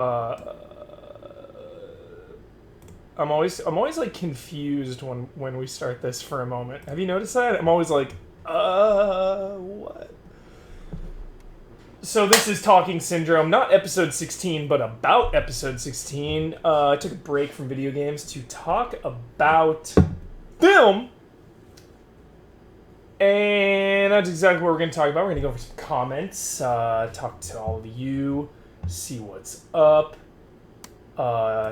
uh, I'm always like confused when we start this for a moment. Have you noticed that? I'm always like, what? So this is Talking Syndrome, not episode 16, but about episode 16. I took a break from video games to talk about film. And that's exactly what we're going to talk about. We're going to go over some comments, talk to all of you, see what's up.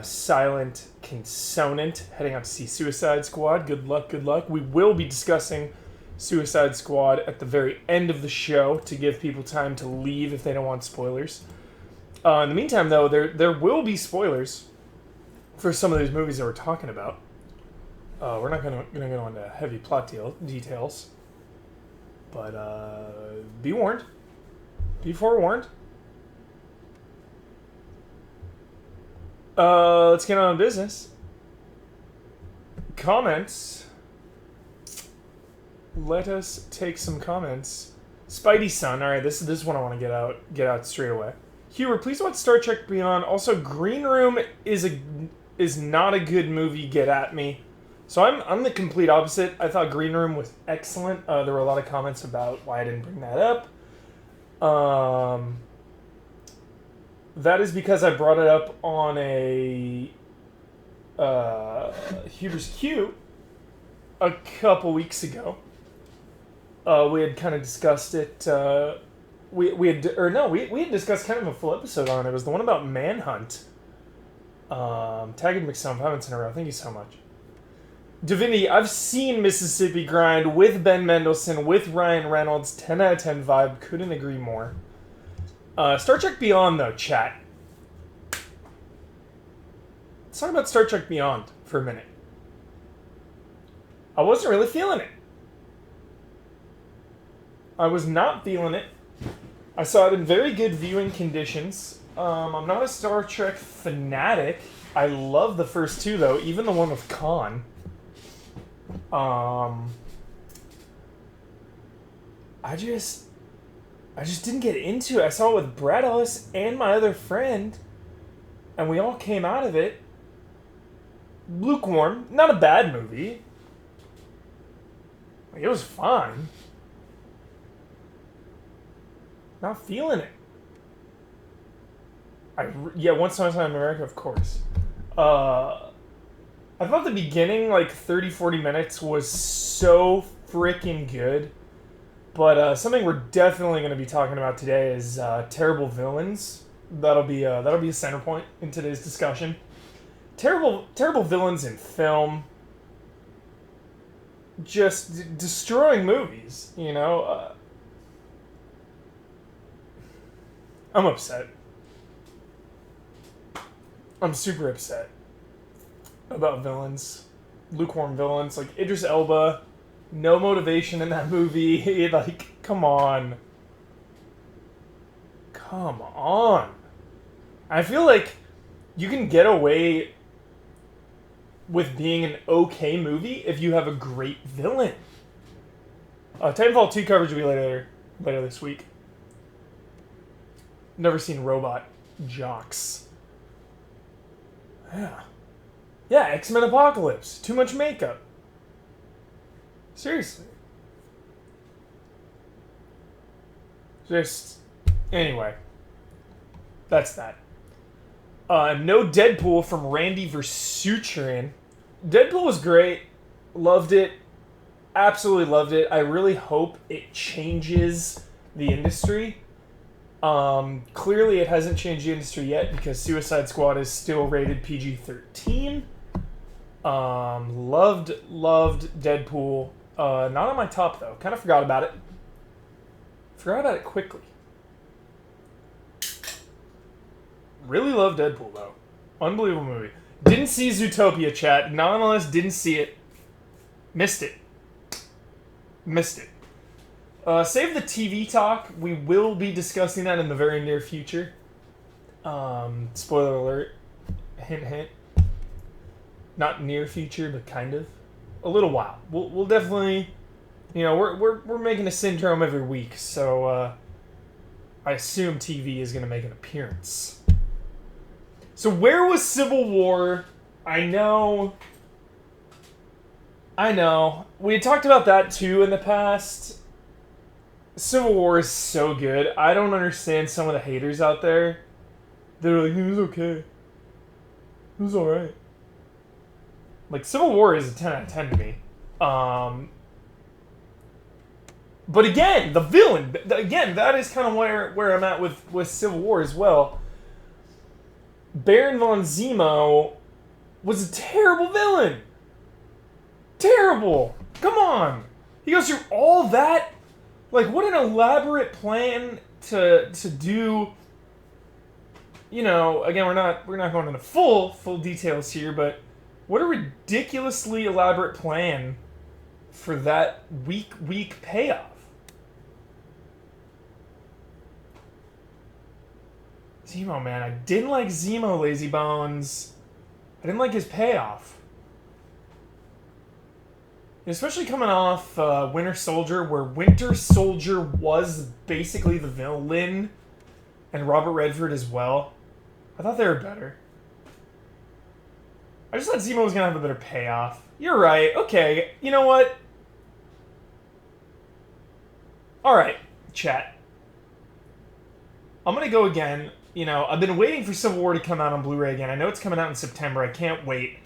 Silent Consonant heading out to see Suicide Squad. Good luck, good luck. We will be discussing Suicide Squad at the very end of the show to give people time to leave if they don't want spoilers. In the meantime, though, there will be spoilers for some of these movies that we're talking about. We're not going to go into heavy plot details, but be warned. Be forewarned. Let's get on to business. Comments. Let us take some comments. Spidey Sun. All right, this is one I want to get out straight away. Hubert, please watch Star Trek Beyond. Also, Green Room is not a good movie. Get at me. So I'm the complete opposite. I thought Green Room was excellent. There were a lot of comments about why I didn't bring that up. That is because I brought it up on a Huber's Q a couple weeks ago. We had kind of discussed it. We had discussed kind of a full episode on it. It was the one about Manhunt. Tagging McSum, haven't in a row. Thank you so much. Divinity, I've seen Mississippi Grind with Ben Mendelsohn, with Ryan Reynolds. 10 out of 10 vibe. Couldn't agree more. Star Trek Beyond, though, chat. Let's talk about Star Trek Beyond for a minute. I wasn't really feeling it. I was not feeling it. I saw it in very good viewing conditions. I'm not a Star Trek fanatic. I love the first two, though, even the one with Khan. I just didn't get into it. I saw it with Brad Ellis and my other friend, and we all came out of it lukewarm. Not a bad movie. Like, it was fine. Not feeling it. Once Upon a Time in America, of course. I thought the beginning, like 30, 40 minutes, was so freaking good. But something we're definitely going to be talking about today is terrible villains. That'll be a center point in today's discussion. Terrible villains in film. Just destroying movies, you know. I'm upset. I'm super upset about villains. Lukewarm villains. Like Idris Elba. No motivation in that movie. Like, come on. Come on. I feel like you can get away with being an okay movie if you have a great villain. Titanfall 2 coverage will be later this week. Never seen Robot Jocks. Yeah, X-Men Apocalypse. Too much makeup. Seriously. Anyway. That's that. No Deadpool from Randy Versutrian. Deadpool was great. Loved it. Absolutely loved it. I really hope it changes the industry. Clearly it hasn't changed the industry yet because Suicide Squad is still rated PG-13. Loved Deadpool. Not on my top, though. Kind of forgot about it. Forgot about it quickly. Really love Deadpool, though. Unbelievable movie. Didn't see Zootopia, chat. Nonetheless, didn't see it. Missed it. Save the TV talk. We will be discussing that in the very near future. Spoiler alert. Hint, hint. Not near future, but kind of. A little while. We'll definitely, you know, we're making a syndrome every week, so I assume TV is going to make an appearance. So where was Civil War? I know. We had talked about that too in the past. Civil War is so good. I don't understand some of the haters out there. They're like, it was okay. It was alright. Like, Civil War is a 10 out of 10 to me. But again, the villain. Again, that is kind of where I'm at with Civil War as well. Baron von Zemo was a terrible villain. Terrible. Come on. He goes through all that. Like, what an elaborate plan to do. You know, again, we're not going into full details here, but what a ridiculously elaborate plan for that weak payoff. Zemo, man, I didn't like Zemo, Lazy Bones. I didn't like his payoff. Especially coming off Winter Soldier, where Winter Soldier was basically the villain, and Robert Redford as well. I thought they were better. I just thought Zemo was going to have a better payoff. You're right. Okay, you know what? Alright, chat. I'm going to go again. You know, I've been waiting for Civil War to come out on Blu-ray again. I know it's coming out in September. I can't wait.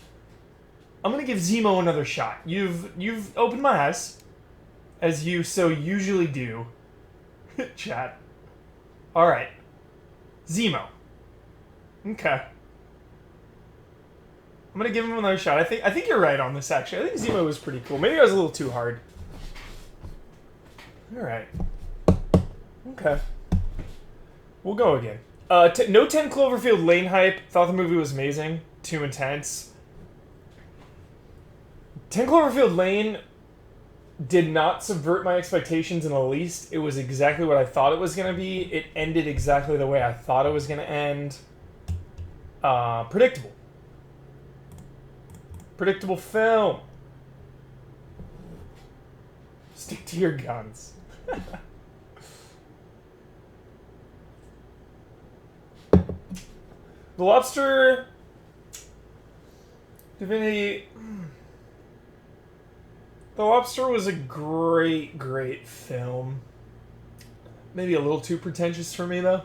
I'm going to give Zemo another shot. You've opened my eyes, as you so usually do. Chat. Alright. Zemo. Okay. I'm going to give him another shot. I think you're right on this, actually. I think Zemo was pretty cool. Maybe I was a little too hard. Alright. Okay. We'll go again. No 10 Cloverfield Lane hype. Thought the movie was amazing. Too intense. 10 Cloverfield Lane did not subvert my expectations in the least. It was exactly what I thought it was going to be. It ended exactly the way I thought it was going to end. Predictable. Predictable film. Stick to your guns. The Lobster Divinity. The Lobster was a great film. Maybe a little too pretentious for me, though. A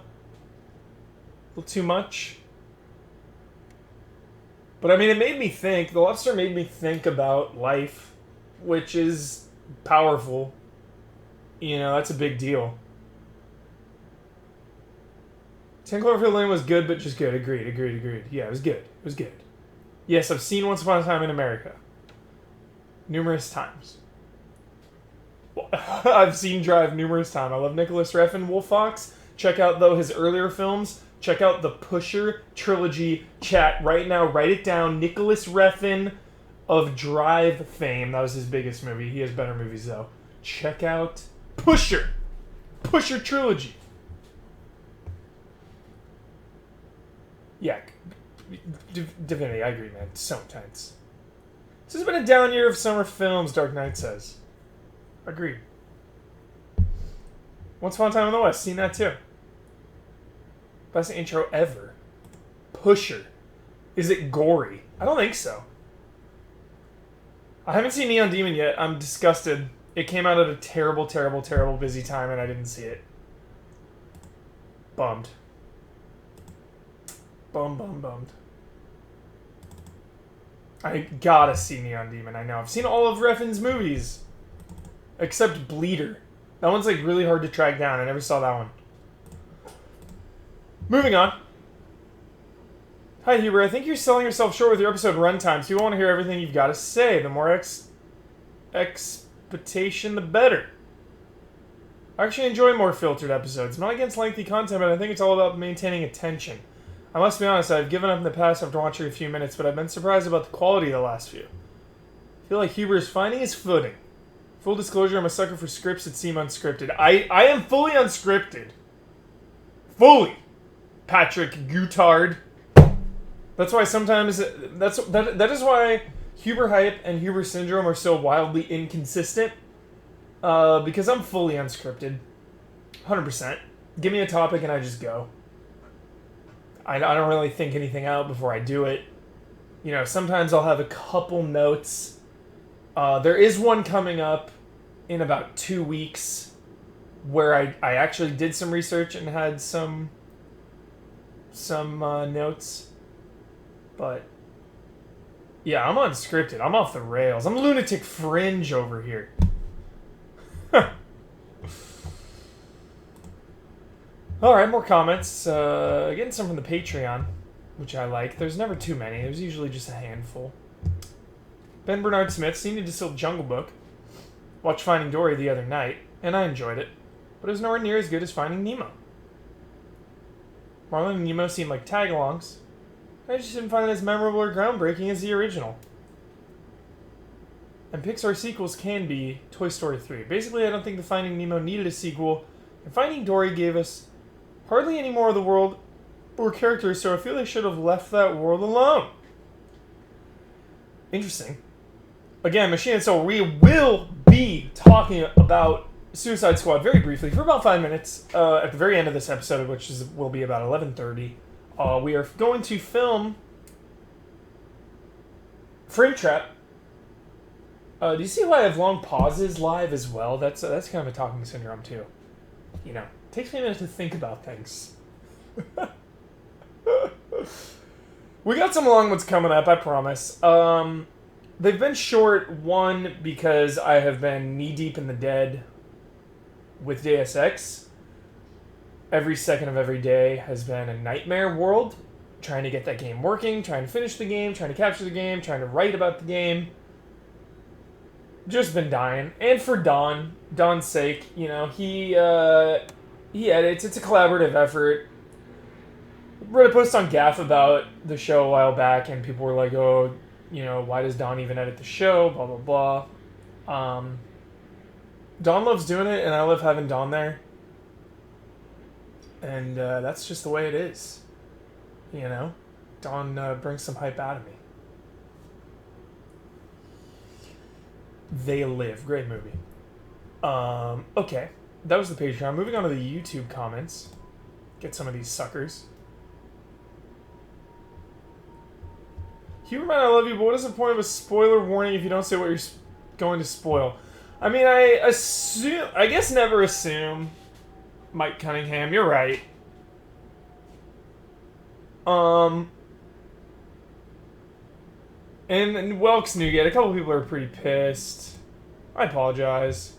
little too much. But I mean, it made me think. The Lobster made me think about life, which is powerful. You know, that's a big deal. 10 Cloverfield Lane was good, but just good. Agreed. Yeah, it was good. Yes, I've seen Once Upon a Time in America. Numerous times. Well, I've seen Drive numerous times. I love Nicholas Refn, Wolf Fox. Check out, though, his earlier films. Check out the Pusher trilogy. Chat right now. Write it down. Nicholas Refn of Drive fame. That was his biggest movie. He has better movies, though. Check out Pusher. Pusher trilogy. Yeah. Divinity, I agree, man. So intense. This has been a down year of summer films, Dark Knight says. Agreed. Once Upon a Time in the West. Seen that, too. Best intro ever. Pusher. Is it gory? I don't think so. I haven't seen Neon Demon yet. I'm disgusted. It came out at a terrible busy time and I didn't see it. Bummed. Bummed. I gotta see Neon Demon, I know. I've seen all of Refn's movies. Except Bleeder. That one's like really hard to track down. I never saw that one. Moving on. Hi, Huber. I think you're selling yourself short with your episode runtimes. People want to hear everything you've got to say. The more expectation, the better. I actually enjoy more filtered episodes. I'm not against lengthy content, but I think it's all about maintaining attention. I must be honest, I've given up in the past after watching a few minutes, but I've been surprised about the quality of the last few. I feel like Huber is finding his footing. Full disclosure, I'm a sucker for scripts that seem unscripted. I am fully unscripted. Fully. Patrick Goutard. That's why sometimes that is why Huber hype and Huber syndrome are so wildly inconsistent. Because I'm fully unscripted. 100%. Give me a topic and I just go. I don't really think anything out before I do it. You know, sometimes I'll have a couple notes. There is one coming up in about 2 weeks where I actually did some research and had some notes. But yeah, I'm unscripted. I'm off the rails. I'm lunatic fringe over here. Alright, more comments. Getting some from the Patreon, which I like. There's never too many. There's usually just a handful. Ben Bernard Smith seemed to distill Jungle Book. Watched Finding Dory the other night, and I enjoyed it. But it was nowhere near as good as Finding Nemo. Marlin and Nemo seemed like tag-alongs. I just didn't find it as memorable or groundbreaking as the original. And Pixar sequels can be Toy Story 3. Basically, I don't think the Finding Nemo needed a sequel, and Finding Dory gave us hardly any more of the world or characters, so I feel they should have left that world alone. Interesting. Again, Machine and Soul, we will be talking about Suicide Squad very briefly for about 5 minutes at the very end of this episode, which will be about 11:30. We are going to film Frame Trap. Do you see why I have long pauses live as well? That's kind of a talking syndrome too. You know, it takes me a minute to think about things. We got some long ones coming up, I promise. They've been short, one, because I have been knee-deep in the dead with Deus Ex. Every second of every day has been a nightmare world. Trying to get that game working, trying to finish the game, trying to capture the game, trying to write about the game. Just been dying. And for Don's sake, you know, he edits. It's a collaborative effort. Wrote a post on Gaff about the show a while back, and people were like, oh, you know, why does Don even edit the show? Blah, blah, blah. Don loves doing it, and I love having Don there. And that's just the way it is. You know? Don brings some hype out of me. They Live. Great movie. Okay. That was the Patreon. Moving on to the YouTube comments. Get some of these suckers. Huberman, I love you, but what is the point of a spoiler warning if you don't say what you're going to spoil? I mean, I guess never assume. Mike Cunningham, you're right. And Welks Nugget, a couple people are pretty pissed. I apologize.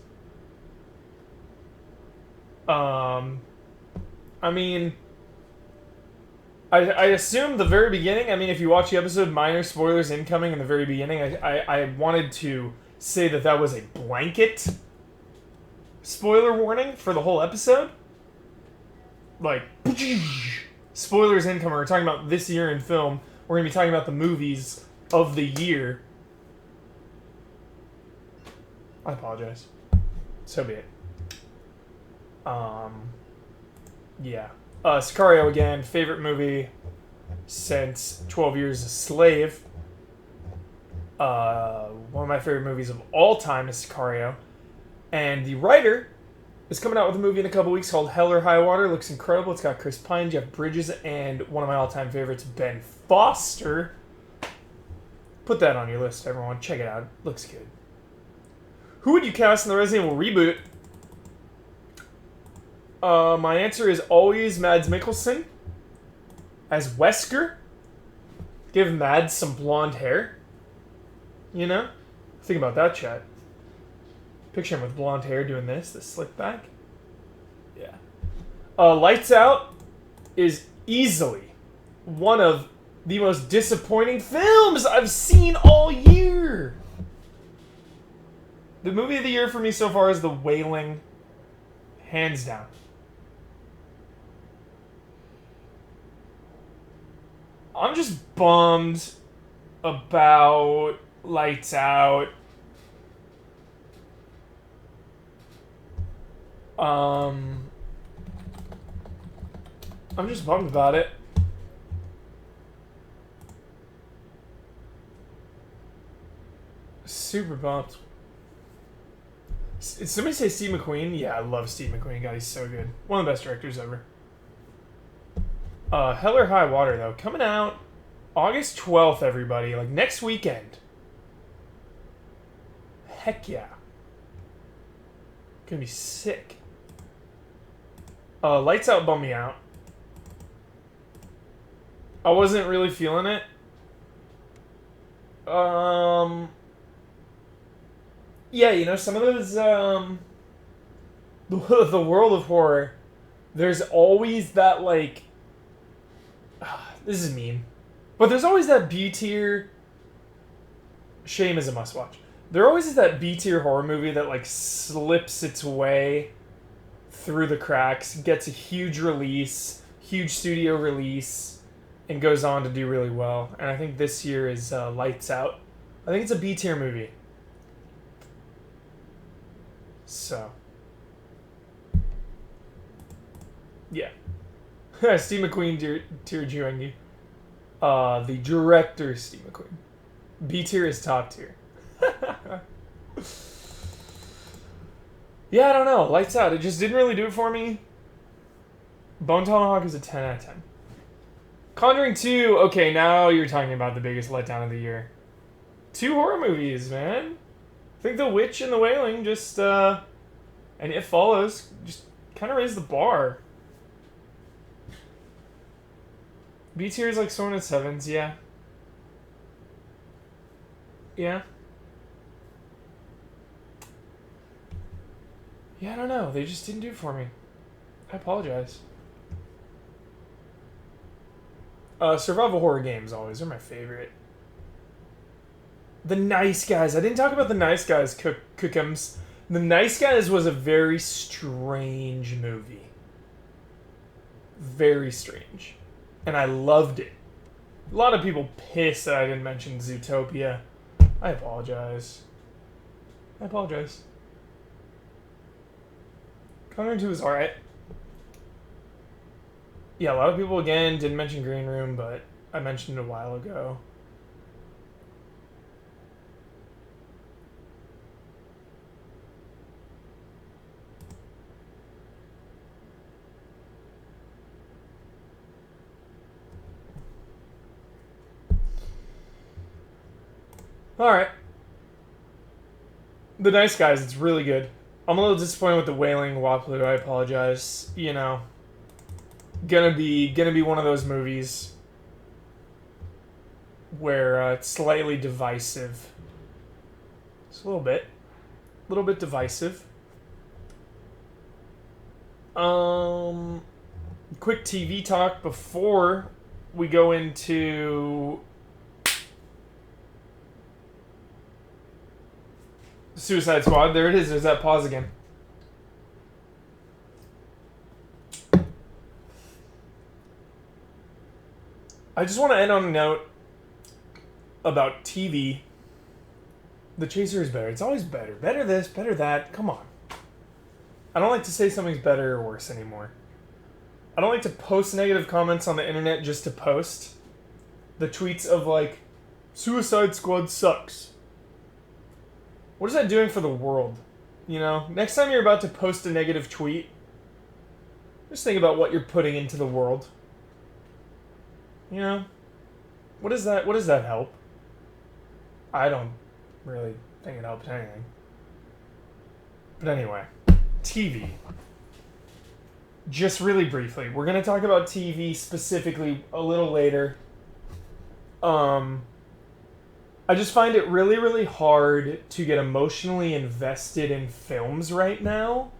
I mean, I assume the very beginning, I mean, if you watch the episode, minor spoilers incoming in the very beginning, I wanted to say that was a blanket spoiler warning for the whole episode. Like, spoilers incoming. We're talking about this year in film. We're going to be talking about the movies of the year. I apologize. So be it. Yeah. Sicario again, favorite movie since 12 Years a Slave. One of my favorite movies of all time is Sicario. And the writer is coming out with a movie in a couple weeks called Hell or High Water. It looks incredible. It's got Chris Pine, Jeff Bridges, and one of my all-time favorites, Ben Foster. Put that on your list, everyone. Check it out. Looks good. Who would you cast in the Resident Evil reboot? My answer is always Mads Mikkelsen as Wesker. Give Mads some blonde hair. You know? Think about that, chat. Picture him with blonde hair doing this slick back. Yeah. Lights Out is easily one of the most disappointing films I've seen all year. The movie of the year for me so far is The Wailing. Hands down. I'm just bummed about Lights Out. I'm just bummed about it. Super bummed. Did somebody say Steve McQueen? Yeah, I love Steve McQueen. God, he's so good. One of the best directors ever. Hell or High Water, though, coming out August 12th, everybody. Like, next weekend. Heck yeah. Gonna be sick. Lights Out bummed me out. I wasn't really feeling it. Yeah, you know, some of those, the world of horror, there's always that, like, this is mean, but there's always that B tier. Shame is a must watch. There always is that B tier horror movie that like slips its way through the cracks, gets a huge release, huge studio release, and goes on to do really well. And I think this year is Lights Out. I think it's a B tier movie. So, yeah. Steve McQueen tiered you. The director, Steve McQueen. B tier is top tier. Yeah, I don't know. Lights Out. It just didn't really do it for me. Bone Tomahawk is a 10 out of 10. Conjuring 2. Okay, now you're talking about the biggest letdown of the year. 2 horror movies, man. I think The Witch and The Wailing just, and It Follows, just kind of raised the bar. B tier is like Sworn in Sevens, yeah. Yeah. Yeah, I don't know. They just didn't do it for me. I apologize. Survival horror games always are my favorite. The Nice Guys. I didn't talk about The Nice Guys, Cookums. The Nice Guys was a very strange movie. Very strange. And I loved it. A lot of people pissed that I didn't mention Zootopia. I apologize. Conjuring 2 is alright. Yeah, a lot of people, again, didn't mention Green Room, but I mentioned it a while ago. Alright. The Nice Guys, it's really good. I'm a little disappointed with The Wailing, Waplu, I apologize. You know, gonna be one of those movies where it's slightly divisive. Just a little bit divisive. Quick TV talk before we go into Suicide Squad. There it is. There's that pause again. I just want to end on a note about TV. The Chaser is better. It's always better. Better this, better that. Come on. I don't like to say something's better or worse anymore. I don't like to post negative comments on the internet just to post. The tweets of like, Suicide Squad sucks. What is that doing for the world? You know, next time you're about to post a negative tweet, just think about what you're putting into the world. You know, what does that help? I don't really think it helps anything. But anyway, TV. Just really briefly, we're gonna talk about TV specifically a little later. I just find it really, really hard to get emotionally invested in films right now.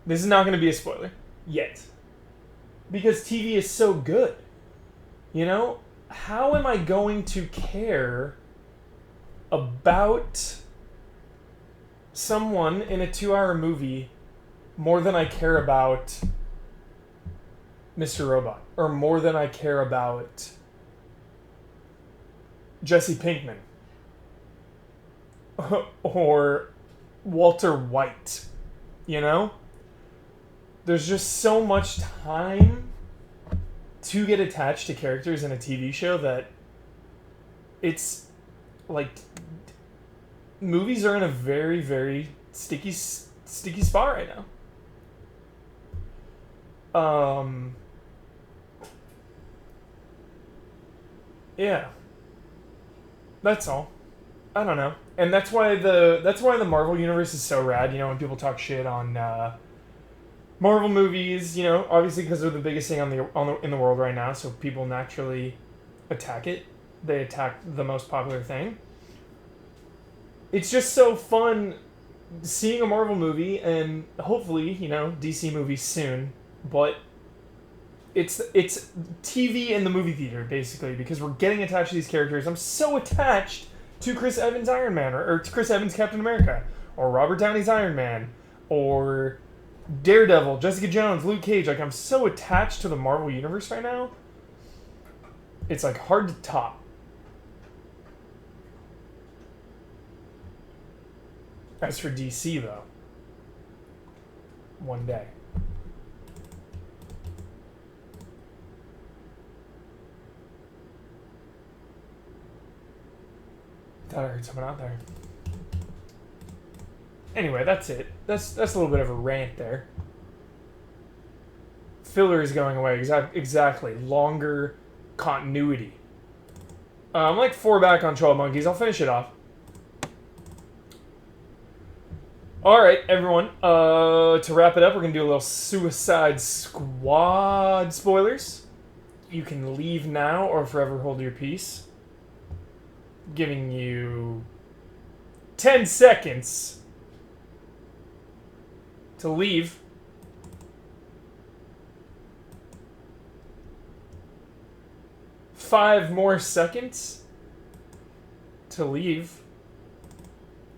This is not going to be a spoiler. Yet. Because TV is so good. You know? How am I going to care about someone in a 2-hour movie more than I care about Mr. Robot? Or more than I care about Jesse Pinkman or Walter White, you know? There's just so much time to get attached to characters in a TV show that it's like movies are in a very, very sticky spot right now. Yeah, that's all. I don't know, and that's why the Marvel universe is so rad. You know, when people talk shit on Marvel movies, you know, obviously because they're the biggest thing in the world right now, so people naturally attack it. They attack the most popular thing. It's just so fun seeing a Marvel movie and hopefully, you know, DC movies soon, but it's TV in the movie theater basically because we're getting attached to these characters. I'm so attached to Chris Evans Iron Man or to Chris Evans Captain America or Robert Downey's Iron Man or Daredevil, Jessica Jones, Luke Cage. Like I'm so attached to the Marvel universe right now. It's like hard to top. As for DC though, one day. Thought I heard someone out there. Anyway, that's it. That's a little bit of a rant there. Filler is going away. Exactly. Longer continuity. I'm like 4 back on 12 Monkeys. I'll finish it off. Alright, everyone. To wrap it up, we're going to do a little Suicide Squad spoilers. You can leave now or forever hold your peace. Giving you 10 seconds to leave. Five more seconds to leave.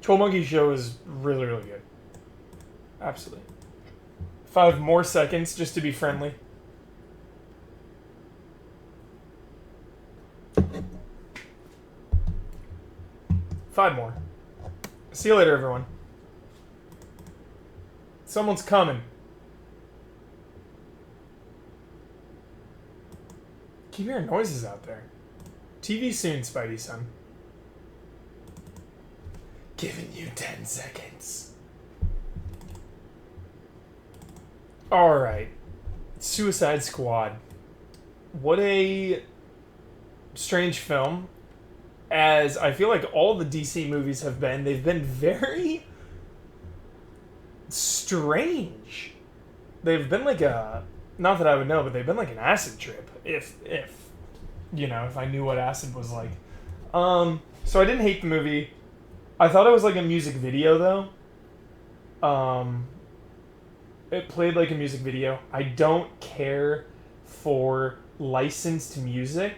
Troll Monkey Show is really, really good. Absolutely. 5 more seconds just to be friendly. Five more. See you later, everyone. Someone's coming. Keep hearing noises out there. TV soon, Spidey son. Giving you 10 seconds. Alright. Suicide Squad. What a strange film. As I feel like all the DC movies have been, they've been very strange. They've been like a, not that I would know, but they've been like an acid trip. If you know, if I knew what acid was like. So I didn't hate the movie. I thought it was like a music video though. It played like a music video. I don't care for licensed music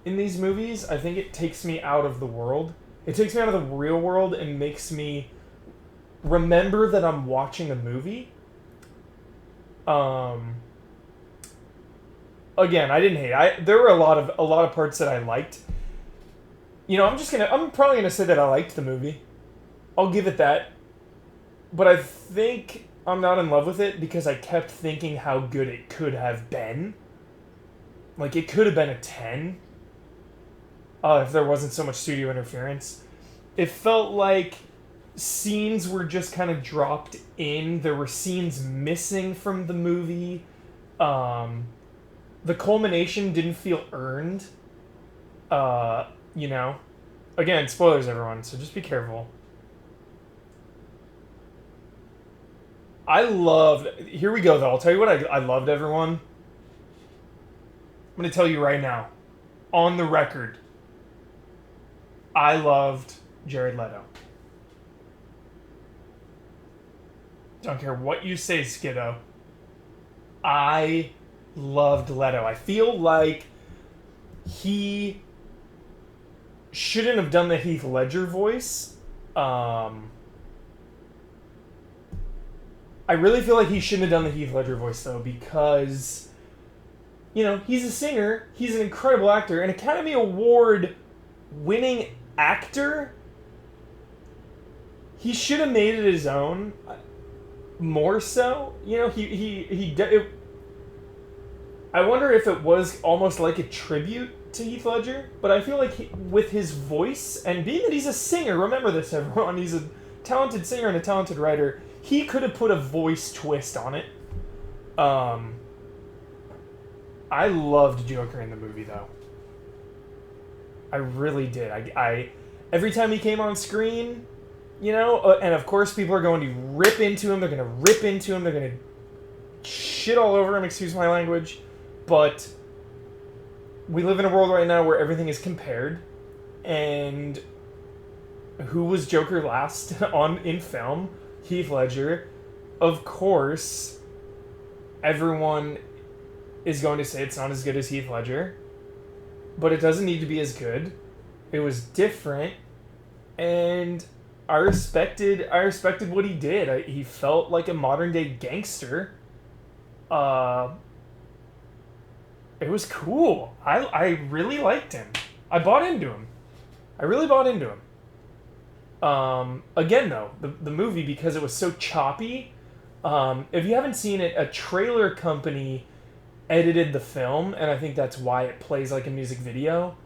in these movies. I think it takes me out of the world. It takes me out of the real world and makes me remember that I'm watching a movie. Again, I didn't hate. There were a lot of parts that I liked. You know, I'm probably gonna say that I liked the movie. I'll give it that. But I think I'm not in love with it because I kept thinking how good it could have been. Like it could have been a 10. If there wasn't so much studio interference. It felt like scenes were just kind of dropped in. There were scenes missing from the movie. The culmination didn't feel earned. You know. Again, spoilers, everyone, so just be careful. Here we go, though. I'll tell you what I loved, everyone. I'm going to tell you right now. On the record. I loved Jared Leto. Don't care what you say, Skiddo. I loved Leto. I feel like he shouldn't have done the Heath Ledger voice. I really feel like he shouldn't have done the Heath Ledger voice, though, because, you know, he's a singer, he's an incredible actor, an Academy Award winning actor. He should have made it his own, more so. You know, I wonder if it was almost like a tribute to Heath Ledger, but I feel like with his voice, and being that he's a singer, remember this, everyone, he's a talented singer and a talented writer, he could have put a voice twist on it. I loved Joker in the movie, though. I really did. I every time he came on screen, and of course people are going to rip into him. They're going to rip into him. They're going to shit all over him. Excuse my language, but we live in a world right now where everything is compared, and who was Joker last on in film? Heath Ledger. Of course, everyone is going to say it's not as good as Heath Ledger, but it doesn't need to be as good. It was different, and I respected what he did. He felt like a modern day gangster. It was cool. I really liked him. I bought into him. I really bought into him. Again, though, the movie, because it was so choppy, if you haven't seen it, a trailer company edited the film, and I think that's why it plays like a music video.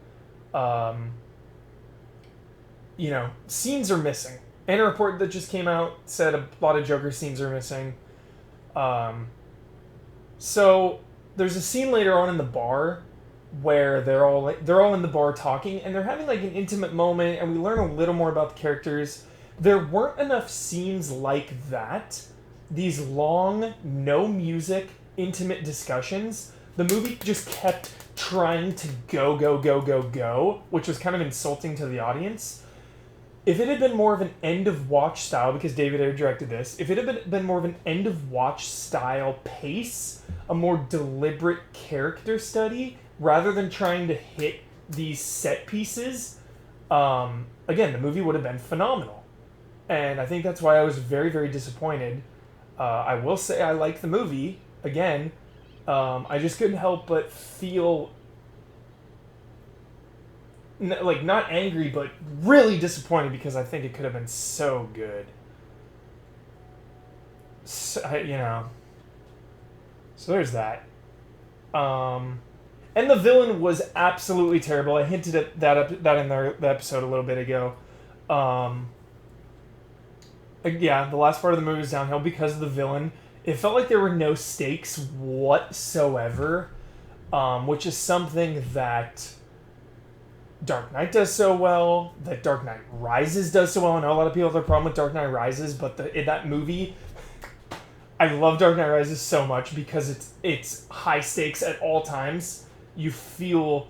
Scenes are missing. And a report that just came out said a lot of Joker scenes are missing. So there's a scene later on in the bar where they're all in the bar talking, and they're having like an intimate moment, and we learn a little more about the characters. There weren't enough scenes like that. These long, no music, intimate discussions. The movie just kept trying to go, which was kind of insulting to the audience. If it had been more of an end-of-watch style, because David Ayer directed this, if it had been more of an end-of-watch style pace, a more deliberate character study, rather than trying to hit these set pieces, again, the movie would have been phenomenal. And I think that's why I was very, very disappointed. I will say I liked the movie, again. I just couldn't help but feel not angry, but really disappointed, because I think it could have been so good. So there's that. And the villain was absolutely terrible. I hinted at that in the episode a little bit ago. The last part of the movie was downhill because of the villain. It felt like there were no stakes whatsoever, which is something that Dark Knight does so well, that Dark Knight Rises does so well. I know a lot of people have a problem with Dark Knight Rises, but in that movie, I love Dark Knight Rises so much because it's high stakes at all times. You feel,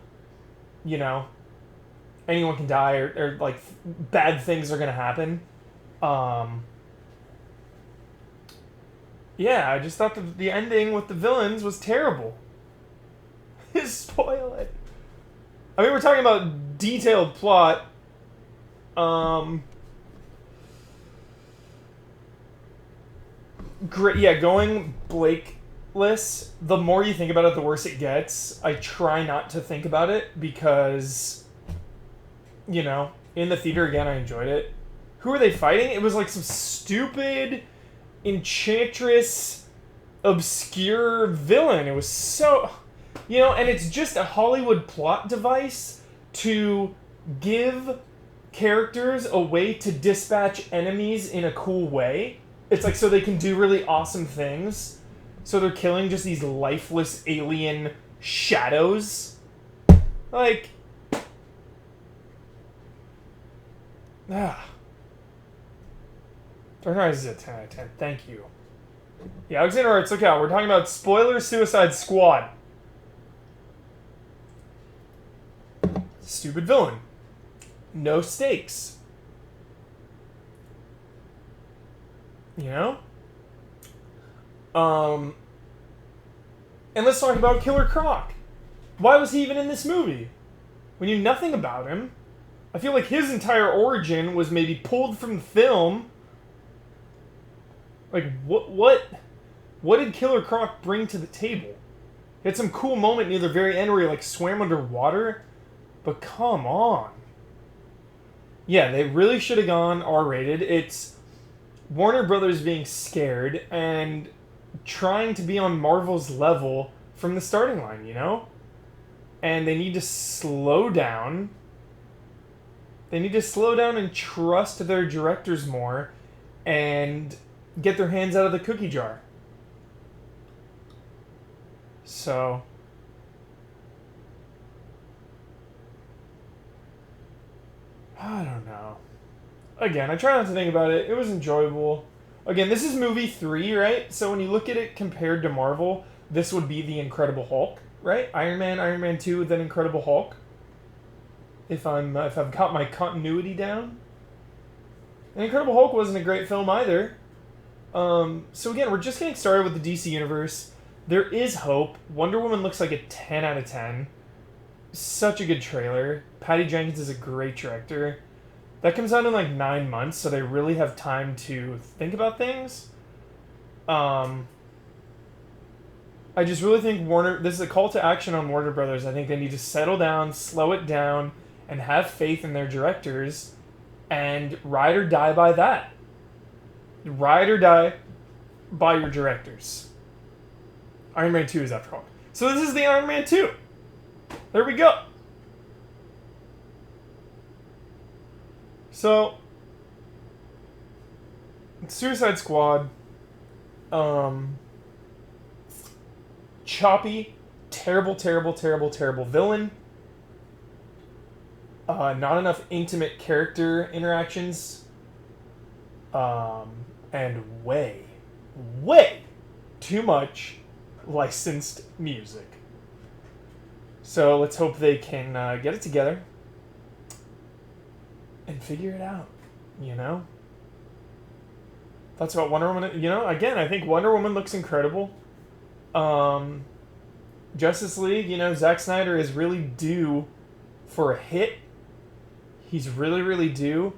anyone can die, or like bad things are gonna happen. I just thought the ending with the villains was terrible. Spoil it. I mean, we're talking about detailed plot. Great. Yeah, going Blakeless. The more you think about it, the worse it gets. I try not to think about it because, in the theater again, I enjoyed it. Who are they fighting? It was like some stupid, enchantress, obscure villain. It was so... and it's just a Hollywood plot device to give characters a way to dispatch enemies in a cool way. It's like so they can do really awesome things. So they're killing just these lifeless alien shadows. Like... Dark Knight is a 10 out of 10. Thank you. Yeah, Alexander Arts, look out. We're talking about spoiler Suicide Squad. Stupid villain. No stakes. And let's talk about Killer Croc. Why was he even in this movie? We knew nothing about him. I feel like his entire origin was maybe pulled from the film. Like, what did Killer Croc bring to the table? He had some cool moment near the very end where he, swam underwater. But come on. Yeah, they really should have gone R-rated. It's Warner Brothers being scared and trying to be on Marvel's level from the starting line, And they need to slow down. They need to slow down and trust their directors more and get their hands out of the cookie jar. So... I don't know. Again, I try not to think about it. It was enjoyable. Again, this is movie 3, right? So when you look at it compared to Marvel, this would be the Incredible Hulk, right? Iron Man 2, then Incredible Hulk. If I've got my continuity down. And Incredible Hulk wasn't a great film either. So again, we're just getting started with the DC universe. There is hope. Wonder Woman looks like a 10 out of 10. Such a good trailer. Patty Jenkins is a great director. That comes out in like 9 months, so they really have time to think about things. I just really think this is a call to action on Warner Brothers. I think they need to settle down, slow it down, and have faith in their directors, and ride or die by that. Ride or die by your directors. Iron Man 2 is after all. So this is the Iron Man 2. There we go. So, Suicide Squad, choppy, terrible villain. Not enough intimate character interactions. And way too much licensed music. So let's hope they can get it together and figure it out, you know? Thoughts about Wonder Woman? You know, again, I think Wonder Woman looks incredible. Justice League, you know, Zack Snyder is really due for a hit. He's really due.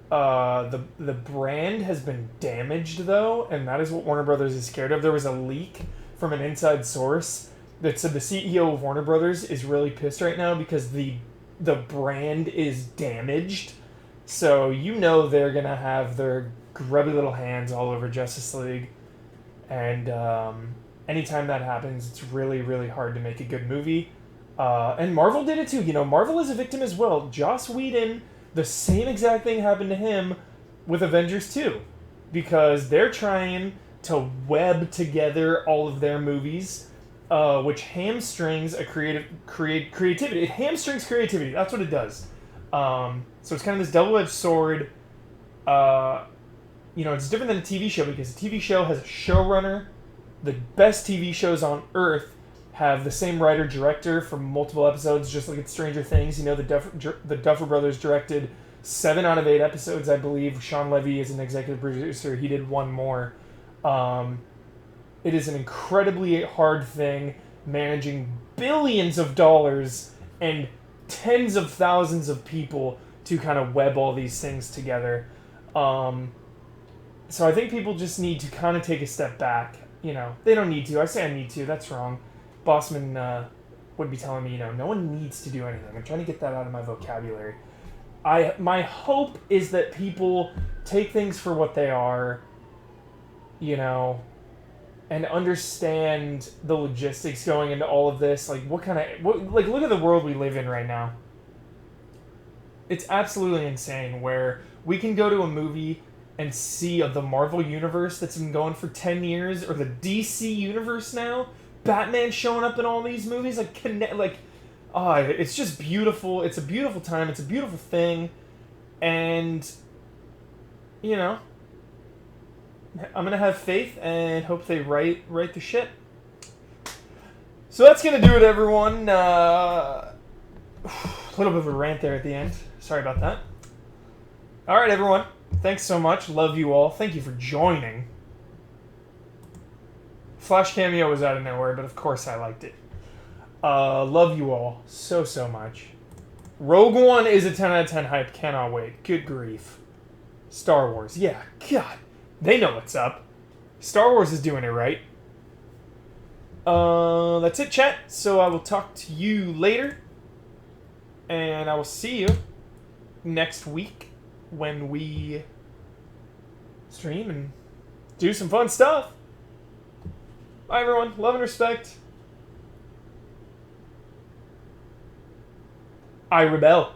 The brand has been damaged, though, and that is what Warner Brothers is scared of. There was a leak from an inside source that said the CEO of Warner Brothers is really pissed right now because the brand is damaged. So you know they're going to have their grubby little hands all over Justice League. And anytime that happens, it's really hard to make a good movie. And Marvel did it too. You know, Marvel is a victim as well. Joss Whedon, the same exact thing happened to him with Avengers 2. Because they're trying to web together all of their movies, which hamstrings a creativity. It hamstrings creativity. That's what it does. So it's kind of this double-edged sword. You know, it's different than a TV show because a TV show has a showrunner. The best TV shows on Earth have the same writer-director for multiple episodes, just like it's Stranger Things. You know, the Duffer Brothers directed 7 out of 8 episodes, I believe. Sean Levy is an executive producer. He did one more. It is an incredibly hard thing managing billions of dollars and tens of thousands of people to kind of web all these things together. So I think people just need to kind of take a step back. You know, they don't need to. I say I need to. That's wrong. Bossman would be telling me, you know, no one needs to do anything. I'm trying to get that out of my vocabulary. My hope is that people take things for what they are, you know, and understand the logistics going into all of this. Like, look at the world we live in right now. It's absolutely insane where we can go to a movie and see the Marvel universe that's been going for 10 years, or the DC universe now. Batman showing up in all these movies, it's just beautiful. It's a beautiful time. It's a beautiful thing, and you know, I'm gonna have faith and hope they right the shit. So that's gonna do it, everyone. A little bit of a rant there at the end. Sorry about that. All right, everyone. Thanks so much. Love you all. Thank you for joining. Flash cameo was out of nowhere, but of course I liked it. Love you all so much. Rogue One is a 10 out of 10 hype. Cannot wait. Good grief. Star Wars. Yeah, God. They know what's up. Star Wars is doing it right. That's it, chat. So I will talk to you later. And I will see you next week when we stream and do some fun stuff. Bye, everyone. Love and respect. I rebel.